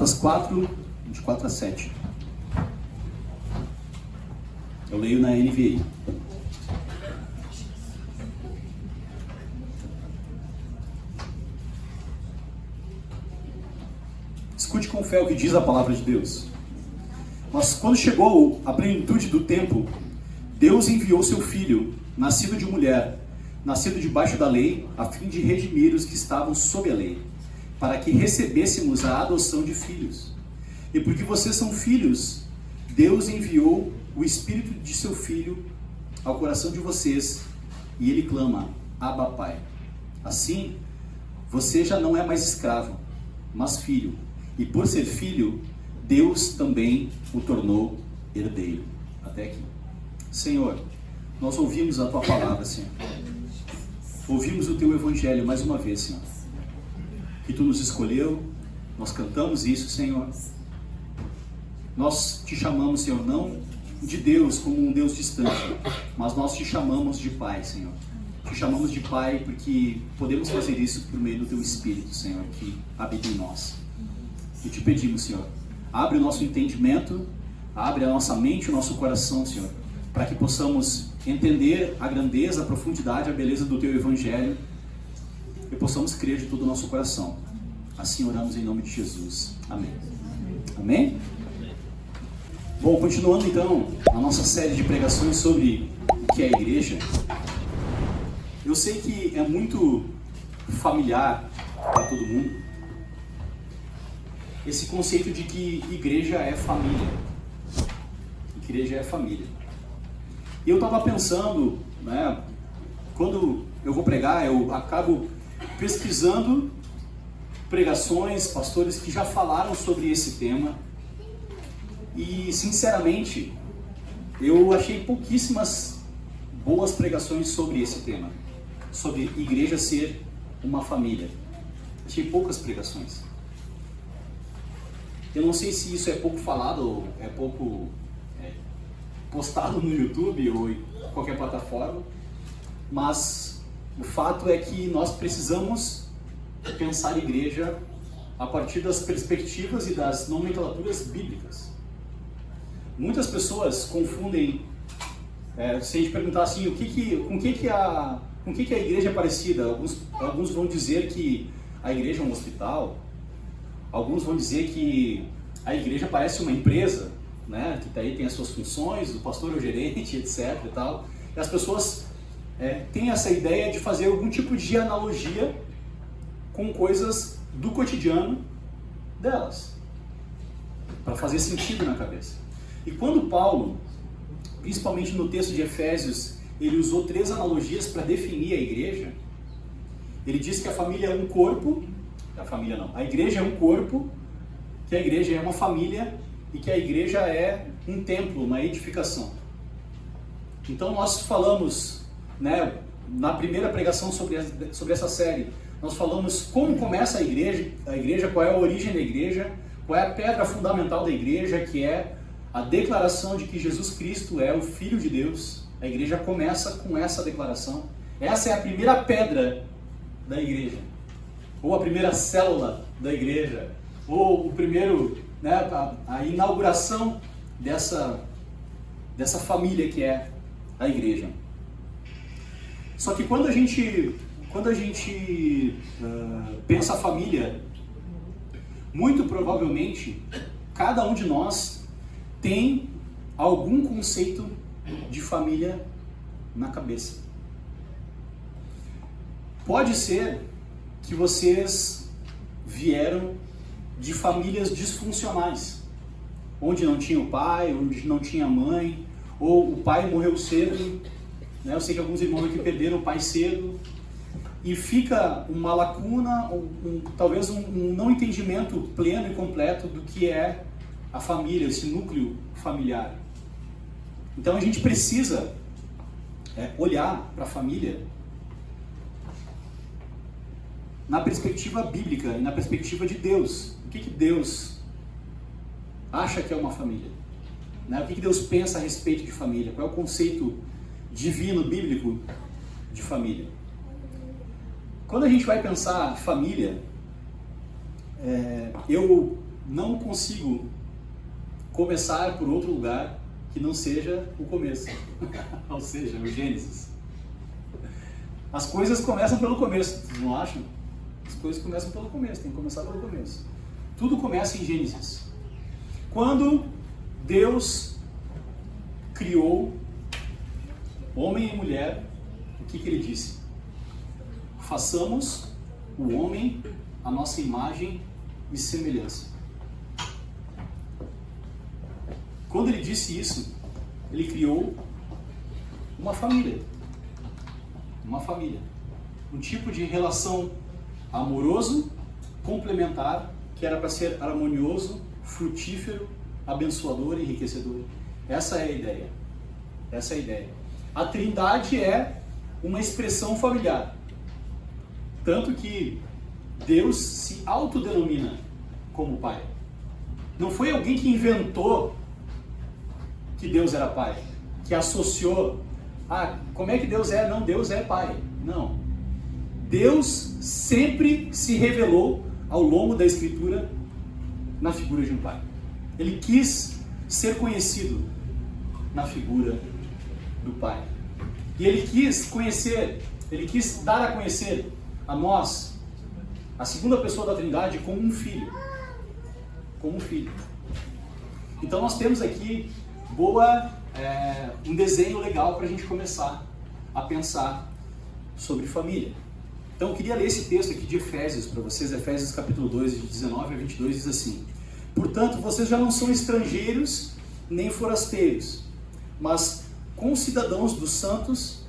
Gálatas 4, de 4 a 7. Eu leio na NVI. Escute com fé o que diz a palavra de Deus. Mas quando chegou a plenitude do tempo, Deus enviou seu Filho, nascido de mulher, nascido debaixo da lei, a fim de redimir os que estavam sob a lei, para que recebêssemos a adoção de filhos. E porque vocês são filhos, Deus enviou o Espírito de seu Filho ao coração de vocês, e ele clama, Abba, Pai. Assim, você já não é mais escravo, mas filho. E por ser filho, Deus também o tornou herdeiro. Até aqui. Senhor, nós ouvimos a Tua palavra, Senhor. Ouvimos o Teu Evangelho mais uma vez, Senhor. Que Tu nos escolheu, nós cantamos isso, Senhor. Nós Te chamamos, Senhor, não de Deus como um Deus distante, mas nós Te chamamos de Pai, Senhor. Te chamamos de Pai porque podemos fazer isso por meio do Teu Espírito, Senhor, que habita em nós. E Te pedimos, Senhor, abre o nosso entendimento, abre a nossa mente e o nosso coração, Senhor, para que possamos entender a grandeza, a profundidade, a beleza do Teu Evangelho e possamos crer de todo o nosso coração. Assim oramos em nome de Jesus. Amém. Amém? Bom, continuando então a nossa série de pregações sobre o que é a igreja, eu sei que é muito familiar para todo mundo esse conceito de que igreja é família. Igreja é família. E eu estava pensando, né, quando eu vou pregar, eu acabo pesquisando pregações, pastores que já falaram sobre esse tema. E, sinceramente, eu achei pouquíssimas boas pregações sobre esse tema. Sobre igreja ser uma família. Achei poucas pregações. Eu não sei se isso é pouco falado ou é pouco postado no YouTube ou em qualquer plataforma, mas o fato é que nós precisamos pensar a igreja a partir das perspectivas e das nomenclaturas bíblicas. Muitas pessoas confundem, se a gente perguntar assim, com que a igreja é parecida? Alguns vão dizer que a igreja é um hospital. Alguns vão dizer que a igreja parece uma empresa, né, que daí tem as suas funções, o pastor é o gerente, etc. E tal. E as pessoas têm essa ideia de fazer algum tipo de analogia com coisas do cotidiano delas, para fazer sentido na cabeça. E quando Paulo, principalmente no texto de Efésios, ele usou 3 analogias para definir a igreja, ele diz que a família é um corpo. A igreja é um corpo, que a igreja é uma família e que a igreja é um templo, uma edificação. Então nós falamos, né, na primeira pregação sobre essa série, nós falamos como começa a igreja, qual é a origem da igreja, qual é a pedra fundamental da igreja, que é a declaração de que Jesus Cristo é o Filho de Deus. A igreja começa com essa declaração. Essa é a primeira pedra da igreja. Ou a primeira célula da igreja, ou o primeiro, né, a inauguração dessa família que é a igreja. Só que quando a gente pensa a família, muito provavelmente cada um de nós tem algum conceito de família na cabeça. Pode ser que vocês vieram de famílias disfuncionais, onde não tinha o pai, onde não tinha a mãe, ou o pai morreu cedo, né? Eu sei que alguns irmãos aqui perderam o pai cedo, e fica uma lacuna, talvez um não entendimento pleno e completo do que é a família, esse núcleo familiar. Então a gente precisa olhar para a família na perspectiva bíblica e na perspectiva de Deus. O que Deus acha que é uma família? Né? O que Deus pensa a respeito de família? Qual é o conceito divino, bíblico de família? Quando a gente vai pensar família, eu não consigo começar por outro lugar que não seja o começo, ou seja, o Gênesis. As coisas começam pelo começo, vocês não acham? As coisas começam pelo começo, tem que começar pelo começo. Tudo começa em Gênesis. Quando Deus criou homem e mulher, o que ele disse? Façamos o homem a nossa imagem e semelhança. Quando ele disse isso, ele criou uma família. Uma família. Um tipo de relação amoroso, complementar, que era para ser harmonioso, frutífero, abençoador e enriquecedor. Essa é a ideia. Essa é a ideia. A Trindade é uma expressão familiar. Tanto que Deus se autodenomina como Pai. Não foi alguém que inventou que Deus era Pai, que associou, como é que Deus é? Não, Deus é Pai. Não. Deus sempre se revelou ao longo da Escritura na figura de um Pai. Ele quis ser conhecido na figura do Pai. E ele quis dar a conhecer a nós, a segunda pessoa da Trindade, como um filho. Como um filho. Então nós temos aqui um desenho legal para a gente começar a pensar sobre família. Então eu queria ler esse texto aqui de Efésios para vocês, Efésios capítulo 2, de 19 a 22, diz assim: portanto, vocês já não são estrangeiros nem forasteiros, mas concidadãos dos santos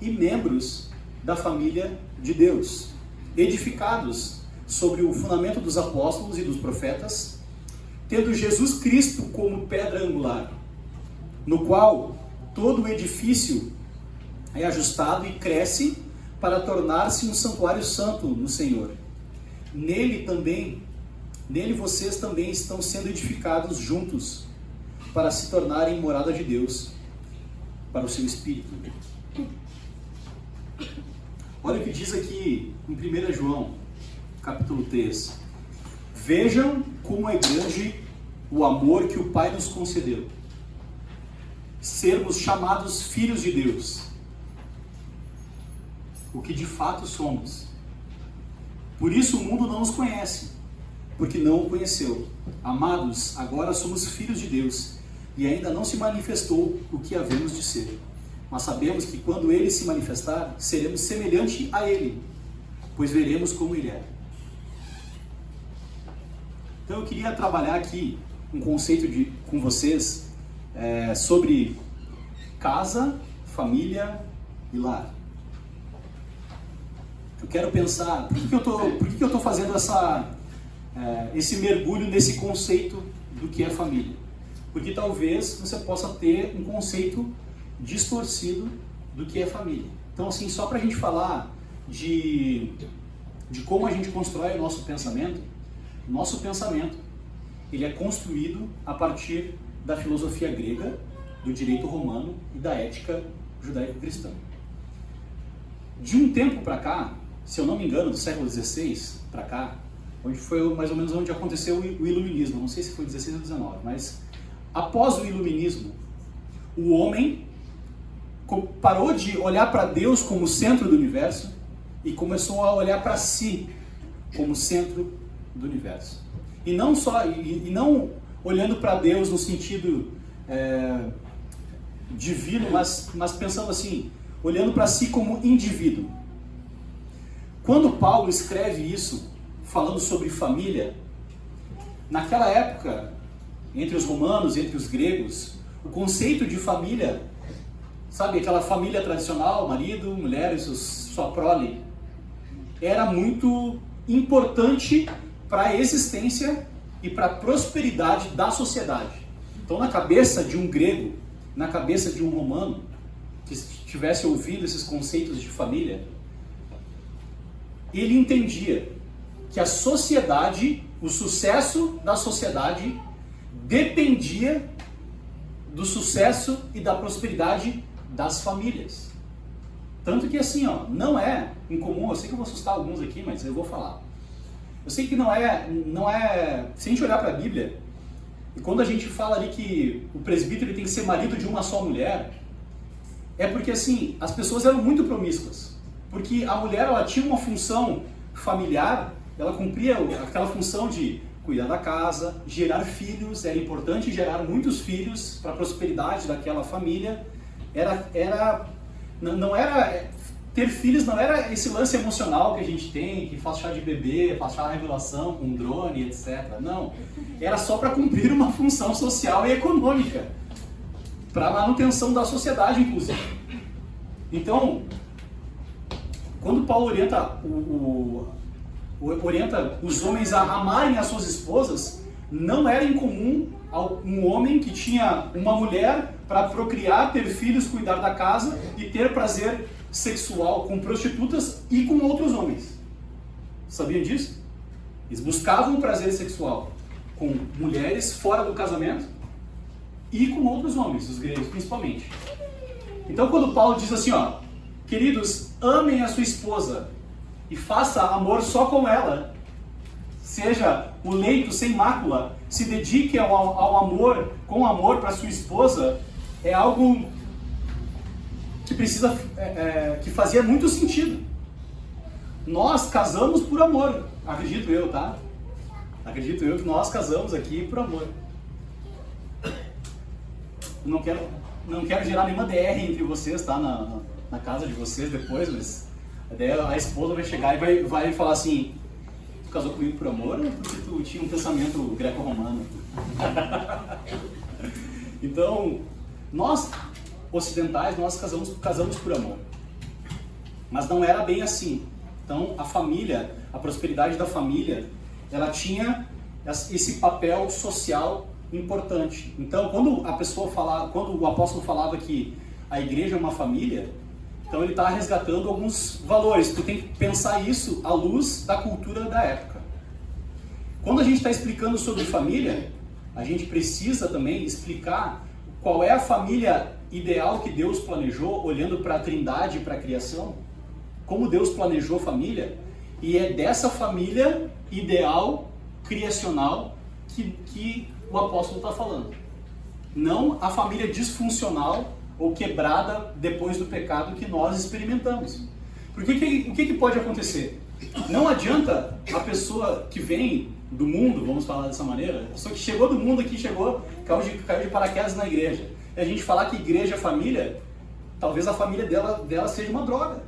e membros da família de Deus, edificados sobre o fundamento dos apóstolos e dos profetas, tendo Jesus Cristo como pedra angular, no qual todo o edifício é ajustado e cresce para tornar-se um santuário santo no Senhor. Nele vocês também estão sendo edificados juntos para se tornarem morada de Deus para o seu Espírito. Olha o que diz aqui em 1 João, capítulo 3. Vejam como é grande o amor que o Pai nos concedeu. Sermos chamados filhos de Deus. O que de fato somos. Por isso o mundo não nos conhece, porque não o conheceu. Amados, agora somos filhos de Deus, e ainda não se manifestou o que havemos de ser. Mas sabemos que quando Ele se manifestar, seremos semelhante a Ele, pois veremos como Ele é. Então eu queria trabalhar aqui um conceito com vocês sobre casa, família e lar. Eu quero pensar, por que eu estou fazendo esse mergulho nesse conceito do que é família? Porque talvez você possa ter um conceito distorcido do que é família. Então, assim, só para a gente falar de como a gente constrói o nosso pensamento ele é construído a partir da filosofia grega, do direito romano e da ética judaico-cristã. De um tempo para cá, se eu não me engano, do século XVI para cá, onde foi mais ou menos onde aconteceu o iluminismo, não sei se foi 16 ou 19, mas após o iluminismo, o homem parou de olhar para Deus como centro do universo e começou a olhar para si como centro do universo. E não olhando para Deus no sentido divino, mas pensando assim, olhando para si como indivíduo. Quando Paulo escreve isso, falando sobre família, naquela época, entre os romanos, entre os gregos, o conceito de família, sabe, aquela família tradicional, marido, mulher e sua prole, era muito importante para a existência e para a prosperidade da sociedade. Então, na cabeça de um grego, na cabeça de um romano, que estivesse ouvindo esses conceitos de família, ele entendia que a sociedade, o sucesso da sociedade, dependia do sucesso e da prosperidade das famílias. Tanto que assim, não é incomum, eu sei que eu vou assustar alguns aqui, mas eu vou falar. Eu sei que não é. Se a gente olhar para a Bíblia, e quando a gente fala ali que o presbítero ele tem que ser marido de uma só mulher, é porque assim, as pessoas eram muito promíscuas. Porque a mulher, ela tinha uma função familiar, ela cumpria aquela função de cuidar da casa, gerar filhos, era importante gerar muitos filhos para a prosperidade daquela família. Ter filhos não era esse lance emocional que a gente tem, que faz chá de bebê, faz chá da revelação com um drone, etc. Não, era só para cumprir uma função social e econômica, para a manutenção da sociedade, inclusive. Então, quando Paulo orienta os homens a amarem as suas esposas, não era incomum um homem que tinha uma mulher para procriar, ter filhos, cuidar da casa e ter prazer sexual com prostitutas e com outros homens. Sabiam disso? Eles buscavam prazer sexual com mulheres fora do casamento e com outros homens, os gregos principalmente. Então quando Paulo diz assim, ó, queridos, amem a sua esposa e faça amor só com ela, seja o leito sem mácula, se dedique ao amor, com amor para sua esposa, é algo que que fazia muito sentido. Nós casamos por amor, acredito eu, tá? Acredito eu que nós casamos aqui por amor. Não quero gerar nenhuma DR entre vocês, tá? Na casa de vocês depois, mas daí a esposa vai chegar e vai falar assim, tu casou comigo por amor ou porque tu tinha um pensamento greco-romano? Então, nós ocidentais, nós casamos por amor. Mas não era bem assim. Então, a família, a prosperidade da família, ela tinha esse papel social importante. Então, quando o apóstolo falava que a igreja é uma família, então ele está resgatando alguns valores. Tu tem que pensar isso à luz da cultura da época. Quando a gente está explicando sobre família, a gente precisa também explicar qual é a família ideal que Deus planejou, olhando para a Trindade e para a criação, como Deus planejou família, e é dessa família ideal, criacional, que o apóstolo está falando. Não a família disfuncional ou quebrada depois do pecado que nós experimentamos. Porque o que pode acontecer? Não adianta a pessoa que vem do mundo, vamos falar dessa maneira, a pessoa que chegou do mundo aqui, caiu de paraquedas na igreja, e a gente falar que igreja é família, talvez a família dela seja uma droga.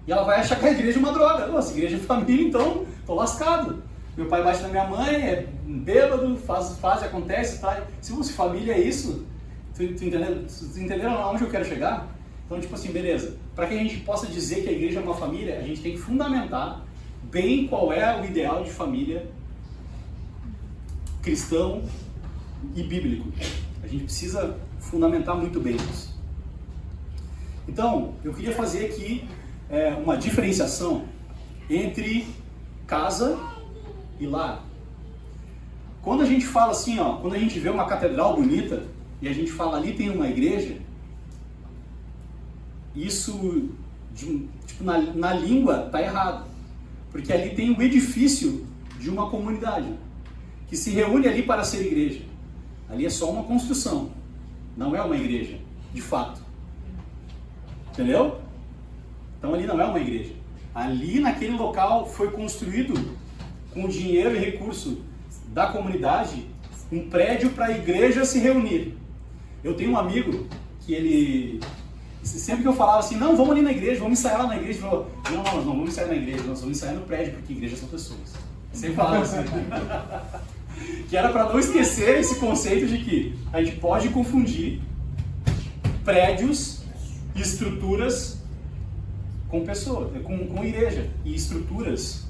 E ela vai achar que a igreja é uma droga. Nossa, igreja é família, então tô lascado. Meu pai bate na minha mãe, é bêbado, faz e acontece, tá? Se fosse família é isso, tu entenderam aonde eu quero chegar? Então, tipo assim, beleza. Para que a gente possa dizer que a igreja é uma família, a gente tem que fundamentar bem qual é o ideal de família cristão e bíblico. A gente precisa fundamentar muito bem isso. Então, eu queria fazer aqui uma diferenciação entre casa e lar. Quando a gente fala assim, ó, quando a gente vê uma catedral bonita e a gente fala ali tem uma igreja, isso tipo, na língua tá errado, porque ali tem o edifício de uma comunidade que se reúne ali para ser igreja. Ali é só uma construção, não é uma igreja, de fato. Entendeu? Então ali não é uma igreja. Ali naquele local foi construído com dinheiro e recurso da comunidade um prédio para a igreja se reunir. Eu tenho um amigo que ele, sempre que eu falava assim, não, vamos ali na igreja, vamos ensaiar lá na igreja, ele falou, não, nós não vamos ensaiar na igreja, nós vamos ensaiar no prédio, porque igreja são pessoas. Sempre falava assim. Que era para não esquecer esse conceito de que a gente pode confundir prédios e estruturas com pessoas, com igreja e estruturas.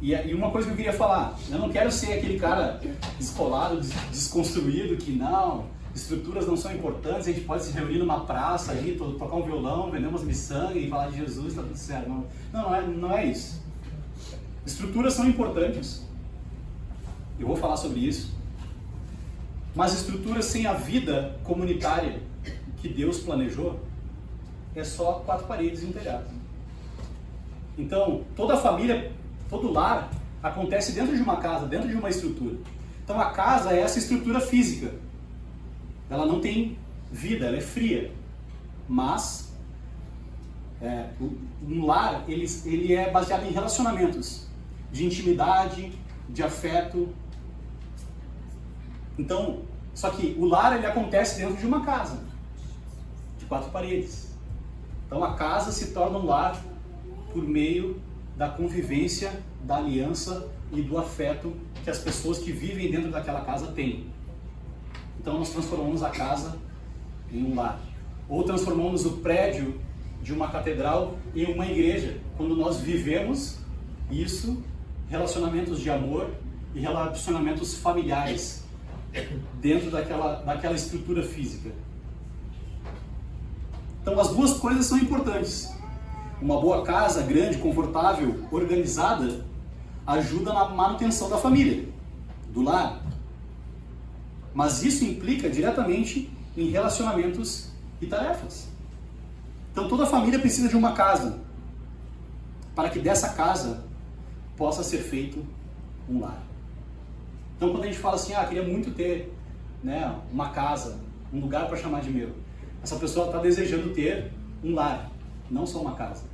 E uma coisa que eu queria falar, eu não quero ser aquele cara descolado, desconstruído, que não, estruturas não são importantes, a gente pode se reunir numa praça ali, tocar um violão, vender umas miçangas e falar de Jesus, tá tudo certo. Não é isso. Estruturas são importantes. Eu vou falar sobre isso. Mas estruturas sem a vida comunitária que Deus planejou é só 4 paredes e um telhado. Então, toda família, todo lar acontece dentro de uma casa, dentro de uma estrutura. Então a casa é essa estrutura física. Ela não tem vida, ela é fria. Mas um lar, ele é baseado em relacionamentos, de intimidade, de afeto. Então, só que o lar, ele acontece dentro de uma casa, de 4 paredes. Então a casa se torna um lar por meio da convivência, da aliança e do afeto que as pessoas que vivem dentro daquela casa têm. Então nós transformamos a casa em um lar. Ou transformamos o prédio de uma catedral em uma igreja, quando nós vivemos isso, relacionamentos de amor e relacionamentos familiares dentro daquela estrutura física. Então as duas coisas são importantes. Uma boa casa, grande, confortável, organizada, ajuda na manutenção da família, do lar. Mas isso implica diretamente em relacionamentos e tarefas. Então toda família precisa de uma casa, para que dessa casa possa ser feito um lar. Então quando a gente fala assim, queria muito ter, né, uma casa, um lugar para chamar de meu, essa pessoa está desejando ter um lar, não só uma casa.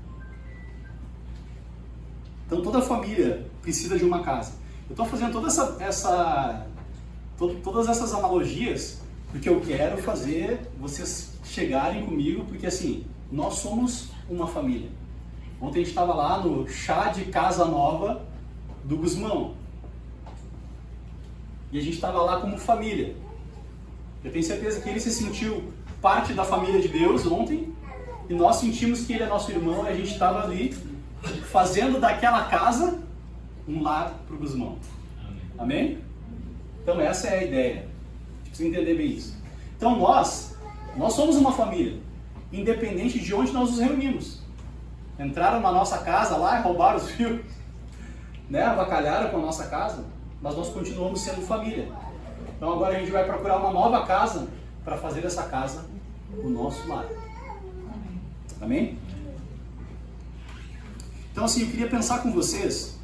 Então toda família precisa de uma casa. Eu estou fazendo todas essas analogias porque eu quero fazer vocês chegarem comigo, porque assim, nós somos uma família. Ontem a gente estava lá no chá de casa nova do Guzmão. E a gente estava lá como família. Eu tenho certeza que ele se sentiu parte da família de Deus ontem, e nós sentimos que ele é nosso irmão, e a gente estava ali fazendo daquela casa um lar para o Guzmão. Amém? Então essa é a ideia. A gente precisa entender bem isso. Então nós somos uma família, independente de onde nós nos reunimos. Entraram na nossa casa lá e roubaram os fios, né? Avacalharam com a nossa casa, mas nós continuamos sendo família. Então agora a gente vai procurar uma nova casa para fazer dessa casa o nosso lar. Amém? Então assim, eu queria pensar com vocês,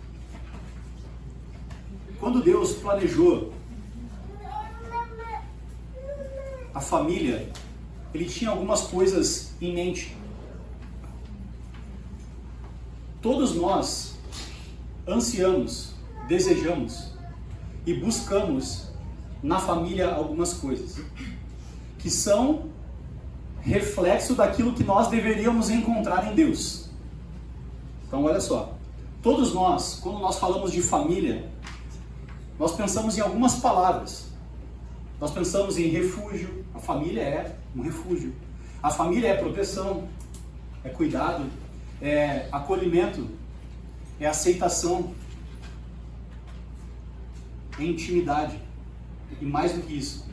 quando Deus planejou a família, Ele tinha algumas coisas em mente. Todos nós ansiamos, desejamos e buscamos na família algumas coisas que são reflexo daquilo que nós deveríamos encontrar em Deus. Então olha só, todos nós, quando nós falamos de família, nós pensamos em algumas palavras. Nós pensamos em refúgio. A família é um refúgio. A família é proteção, é cuidado, é acolhimento, é aceitação, é intimidade. E mais do que isso,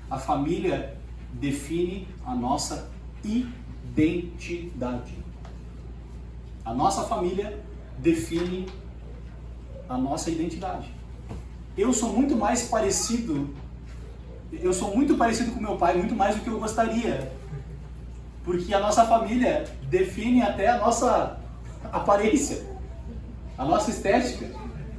a família define a nossa identidade. A nossa família define a nossa identidade. Eu sou muito parecido com meu pai, muito mais do que eu gostaria. Porque a nossa família define até a nossa aparência, a nossa estética.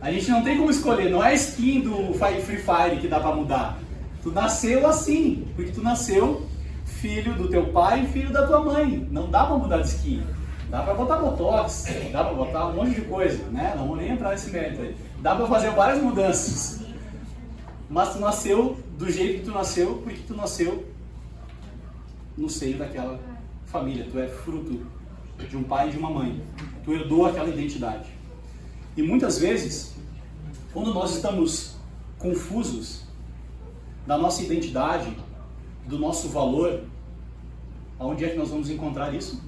A gente não tem como escolher, não é a skin do Free Fire que dá pra mudar. Tu nasceu assim, porque tu nasceu filho do teu pai e filho da tua mãe. Não dá pra mudar de skin. Dá pra botar botox, dá pra botar um monte de coisa, né? Não vou nem entrar nesse mérito aí. Dá pra fazer várias mudanças. Mas tu nasceu do jeito que tu nasceu, porque tu nasceu no seio daquela família. Tu é fruto de um pai e de uma mãe. Tu herdou aquela identidade. E muitas vezes, quando nós estamos confusos da nossa identidade, do nosso valor, aonde é que nós vamos encontrar isso?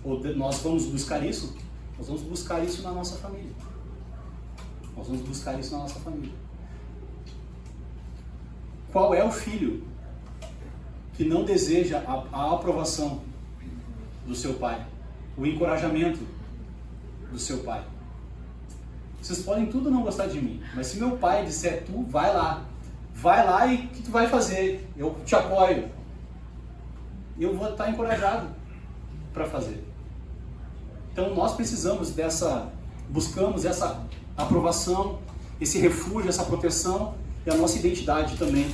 Ou nós vamos buscar isso? Nós vamos buscar isso na nossa família. Nós vamos buscar isso na nossa família. Qual é o filho que não deseja a aprovação do seu pai, o encorajamento do seu pai? Vocês podem tudo não gostar de mim, mas se meu pai disser, tu vai lá e o que tu vai fazer? Eu te apoio. Eu vou estar encorajado para fazer. Então nós precisamos buscamos essa aprovação, esse refúgio, essa proteção e a nossa identidade também,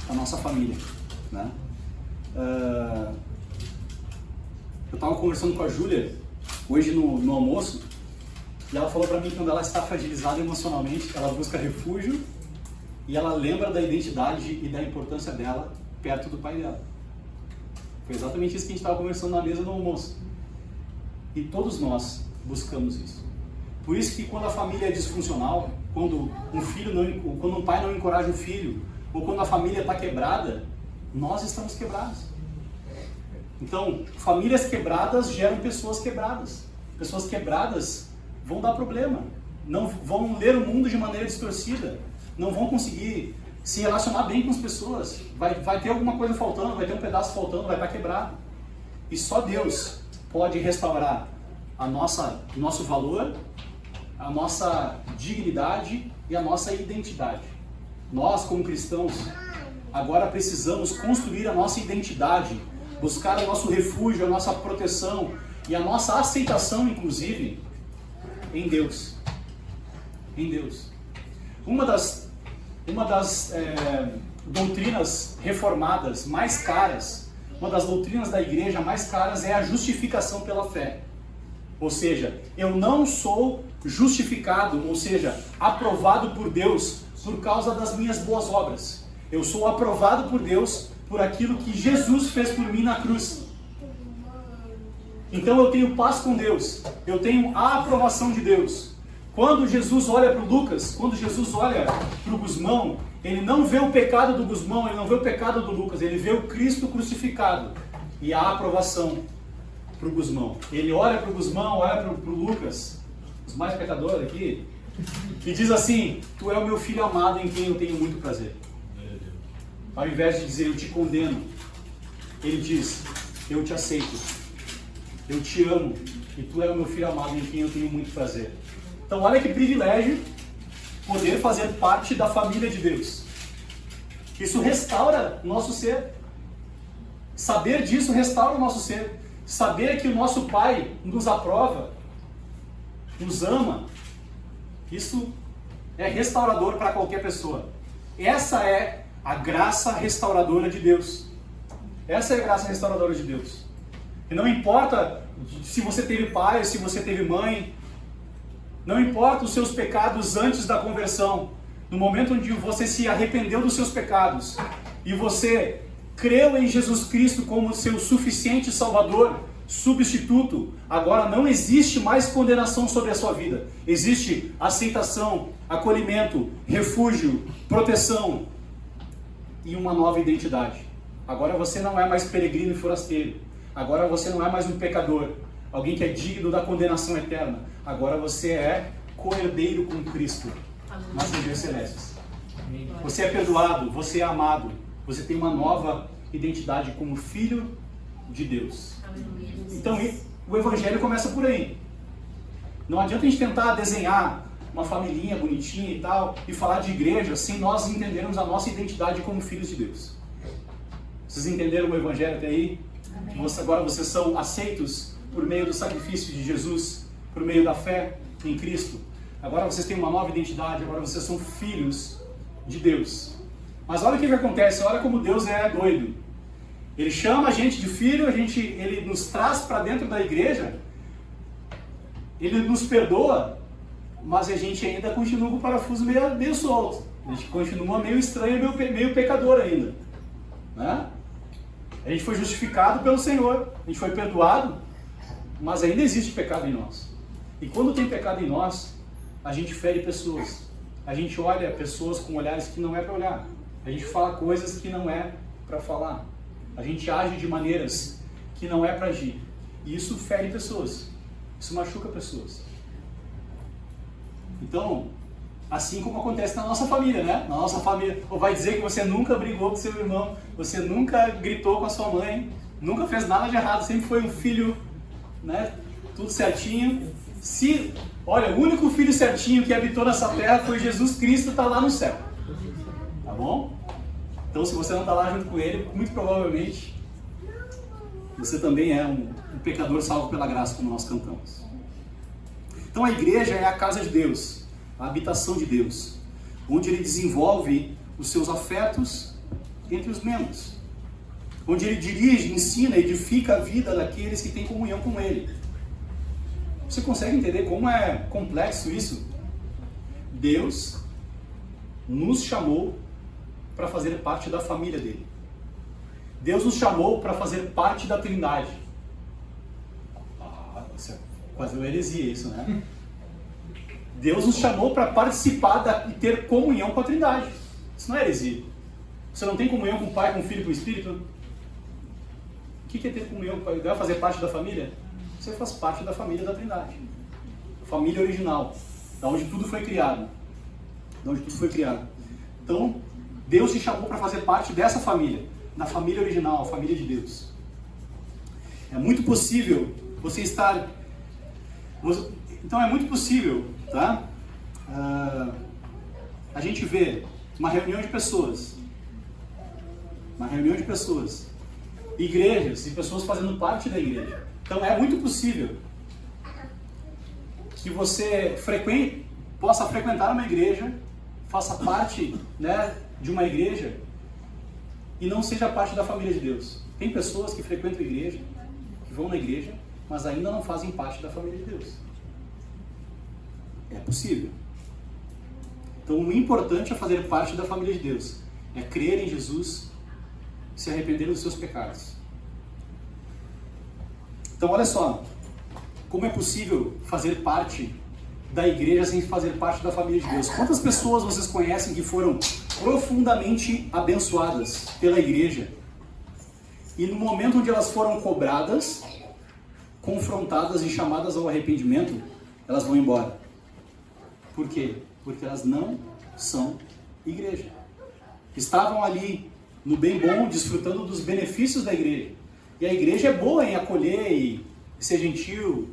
a nossa família, né? Eu estava conversando com a Júlia hoje no almoço e ela falou para mim que quando ela está fragilizada emocionalmente, ela busca refúgio e ela lembra da identidade e da importância dela perto do pai dela. Foi exatamente isso que a gente estava conversando na mesa do almoço. E todos nós buscamos isso. Por isso que quando a família é disfuncional, quando um pai não encoraja o filho, ou quando a família está quebrada, nós estamos quebrados. Então, famílias quebradas geram pessoas quebradas. Pessoas quebradas vão dar problema. Não vão ler o mundo de maneira distorcida. Não vão conseguir se relacionar bem com as pessoas. Vai ter alguma coisa faltando, vai ter um pedaço faltando, vai estar quebrado. E só Deus pode restaurar o nosso valor, a nossa dignidade e a nossa identidade. Nós, como cristãos, agora precisamos construir a nossa identidade, buscar o nosso refúgio, a nossa proteção e a nossa aceitação, inclusive, em Deus. Em Deus. Uma das doutrinas reformadas mais caras, uma das doutrinas da igreja mais caras é a justificação pela fé. Ou seja, eu não sou justificado, ou seja, aprovado por Deus por causa das minhas boas obras. Eu sou aprovado por Deus por aquilo que Jesus fez por mim na cruz. Então eu tenho paz com Deus, eu tenho a aprovação de Deus. Quando Jesus olha para o Lucas, quando Jesus olha para o Gusmão, ele não vê o pecado do Gusmão, ele não vê o pecado do Lucas, ele vê o Cristo crucificado e a aprovação para o Gusmão. Ele olha para o Gusmão, olha para o Lucas, os mais pecadores aqui, e diz assim: tu é o meu filho amado em quem eu tenho muito prazer. Ao invés de dizer eu te condeno, ele diz: eu te aceito, eu te amo e tu é o meu filho amado em quem eu tenho muito prazer. Então olha que privilégio poder fazer parte da família de Deus. Isso restaura o nosso ser. Saber disso restaura o nosso ser. Saber que o nosso Pai nos aprova, nos ama, isso é restaurador para qualquer pessoa. Essa é a graça restauradora de Deus. Essa é a graça restauradora de Deus. E não importa se você teve pai, se você teve mãe, não importa os seus pecados antes da conversão. No momento onde você se arrependeu dos seus pecados e você creu em Jesus Cristo como seu suficiente Salvador, substituto, agora não existe mais condenação sobre a sua vida. Existe aceitação, acolhimento, refúgio, proteção e uma nova identidade. Agora você não é mais peregrino e forasteiro. Agora você não é mais um pecador, alguém que é digno da condenação eterna. Agora você é co-herdeiro com Cristo nas regiões celestes. Você é perdoado, você é amado, você tem uma nova identidade como filho de Deus. Então o Evangelho começa por aí. Não adianta a gente tentar desenhar uma familhinha bonitinha e tal, e falar de igreja sem nós entendermos a nossa identidade como filhos de Deus. Vocês entenderam o Evangelho até aí? Agora vocês são aceitos por meio do sacrifício de Jesus, por meio da fé em Cristo. Agora vocês têm uma nova identidade, agora vocês são filhos de Deus. Mas olha o que acontece, olha como Deus é doido. Ele chama a gente de filho, ele nos traz para dentro da igreja, ele nos perdoa, mas a gente ainda continua com o parafuso meio solto. A gente continua meio estranho, meio pecador ainda. Né? A gente foi justificado pelo Senhor, a gente foi perdoado, mas ainda existe pecado em nós. E quando tem pecado em nós, a gente fere pessoas. A gente olha pessoas com olhares que não é para olhar. A gente fala coisas que não é para falar. A gente age de maneiras que não é para agir. E isso fere pessoas. Isso machuca pessoas. Então, assim como acontece na nossa família, né? Na nossa família, ou vai dizer que você nunca brigou com seu irmão, você nunca gritou com a sua mãe, nunca fez nada de errado, sempre foi um filho, né? Tudo certinho. Olha, o único filho certinho que habitou nessa terra foi Jesus Cristo, está lá no céu. Tá bom? Então, se você não está lá junto com ele, muito provavelmente você também é um pecador salvo pela graça, como nós cantamos. Então, a igreja é a casa de Deus. a habitação de Deus, onde Ele desenvolve os seus afetos entre os membros, onde Ele dirige, ensina, edifica a vida daqueles que têm comunhão com Ele. Você consegue entender como é complexo isso? Deus nos chamou para fazer parte da família dele. Deus nos chamou para fazer parte da Trindade. Isso é quase uma heresia isso, né? Deus nos chamou para participar e ter comunhão com a Trindade. Isso não é heresia. Você não tem comunhão com o Pai, com o Filho e com o Espírito? O que é ter comunhão? É fazer parte da família? Você faz parte da família da Trindade. Família original, da onde tudo foi criado. Da onde tudo foi criado. Então, Deus te chamou para fazer parte dessa família, na família original, a família de Deus. É muito possível você estar... Então, é muito possível, tá? A gente vê uma reunião de pessoas, igrejas e pessoas fazendo parte da igreja. Então, é muito possível que você possa frequentar uma igreja, faça parte, né, de uma igreja e não seja parte da família de Deus. Tem pessoas que frequentam a igreja, que vão na igreja, mas ainda não fazem parte da família de Deus. É possível. Então, o importante é fazer parte da família de Deus. É crer em Jesus, se arrepender dos seus pecados. Então, olha só. Como é possível fazer parte da igreja sem fazer parte da família de Deus? Quantas pessoas vocês conhecem que foram profundamente abençoadas pela igreja e no momento onde elas foram cobradas, confrontadas e chamadas ao arrependimento, elas vão embora? Por quê? Porque elas não são igreja. Estavam ali no bem bom, desfrutando dos benefícios da igreja. E a igreja é boa em acolher e ser gentil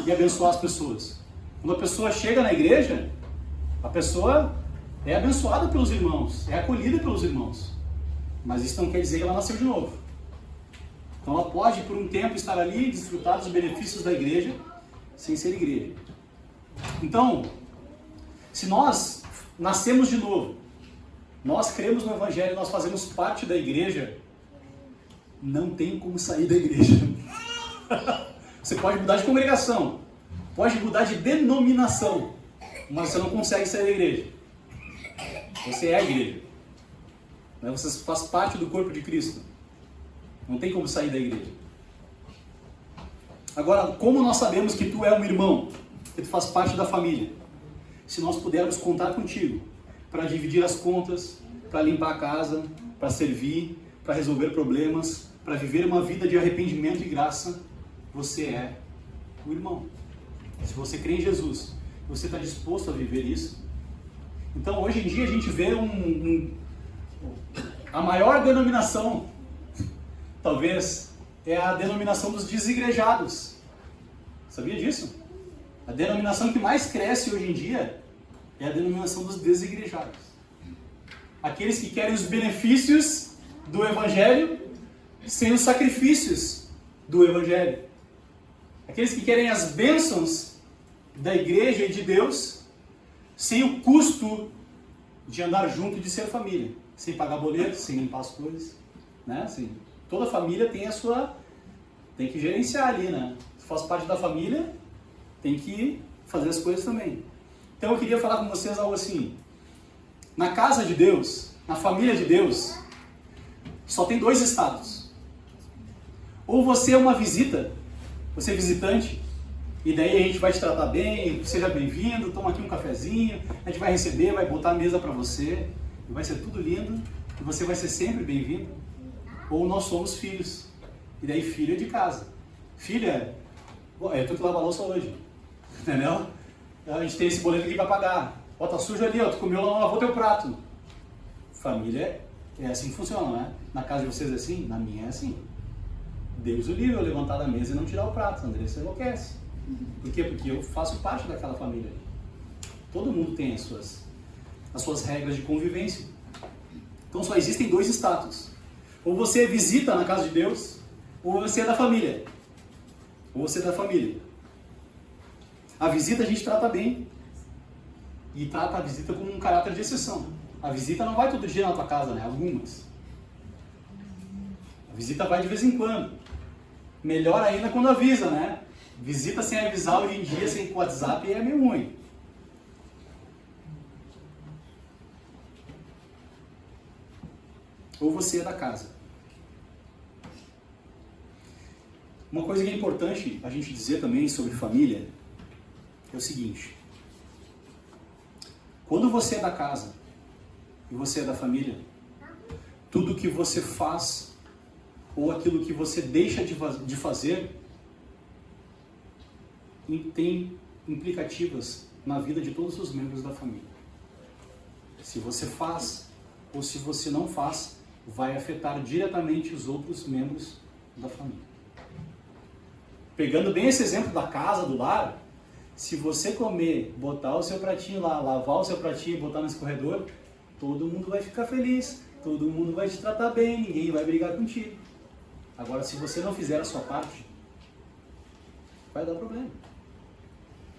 e abençoar as pessoas. Quando a pessoa chega na igreja, a pessoa é abençoada pelos irmãos, é acolhida pelos irmãos. Mas isso não quer dizer que ela nasceu de novo. Então ela pode, por um tempo, estar ali e desfrutar dos benefícios da igreja, sem ser igreja. Então, se nós nascemos de novo, nós cremos no Evangelho, nós fazemos parte da igreja, não tem como sair da igreja. Você pode mudar de congregação, pode mudar de denominação, mas você não consegue sair da igreja. Você é a igreja. Você faz parte do corpo de Cristo. Não tem como sair da igreja. Agora, como nós sabemos que tu é um irmão, que tu faz parte da família? Se nós pudermos contar contigo para dividir as contas, para limpar a casa, para servir, para resolver problemas, para viver uma vida de arrependimento e graça, você é o irmão. Se você crê em Jesus, você está disposto a viver isso? Então, hoje em dia, a gente vê a maior denominação, talvez, é a denominação dos desigrejados. Sabia disso? A denominação que mais cresce hoje em dia é a denominação dos desigrejados. Aqueles que querem os benefícios do Evangelho sem os sacrifícios do Evangelho. Aqueles que querem as bênçãos da igreja e de Deus sem o custo de andar junto e de ser família. Sem pagar boletos, sem limpar as coisas. Né? Assim, toda família tem a sua... Tem que gerenciar ali, né? Se faz parte da família, tem que fazer as coisas também. Então eu queria falar com vocês algo assim. Na casa de Deus, na família de Deus, só tem dois estados. Ou você é uma visita, você é visitante, e daí a gente vai te tratar bem, seja bem-vindo, toma aqui um cafezinho, a gente vai receber, vai botar a mesa para você, e vai ser tudo lindo, e você vai ser sempre bem-vindo. Ou nós somos filhos, e daí filho é de casa. Filha, eu tenho que lavar a louça hoje, entendeu? A gente tem esse boleto aqui para pagar. Ó, tá sujo ali, ó, tu comeu, não lavou teu prato. Família é assim que funciona, né? Na casa de vocês é assim? Na minha é assim. Deus o livre eu levantar da mesa e não tirar o prato. André, você enlouquece. Por quê? Porque eu faço parte daquela família. Todo mundo tem as suas regras de convivência. Então só existem dois status. Ou você visita na casa de Deus, ou você é da família. Ou você é da família. A visita a gente trata bem. e trata a visita como um caráter de exceção. A visita não vai todo dia na tua casa, né? Algumas. A visita vai de vez em quando. Melhor ainda quando avisa, né? Visita sem avisar hoje em dia, sem WhatsApp, é meio ruim. Ou você é da casa. Uma coisa que é importante a gente dizer também sobre família é o seguinte. Quando você é da casa e você é da família, tudo que você faz ou aquilo que você deixa de fazer tem implicativas na vida de todos os membros da família. Se você faz ou se você não faz, vai afetar diretamente os outros membros da família. Pegando bem esse exemplo da casa, do lar, se você comer, botar o seu pratinho lá, lavar o seu pratinho e botar no escorredor, todo mundo vai ficar feliz, todo mundo vai te tratar bem, ninguém vai brigar contigo. Agora, se você não fizer a sua parte, vai dar problema.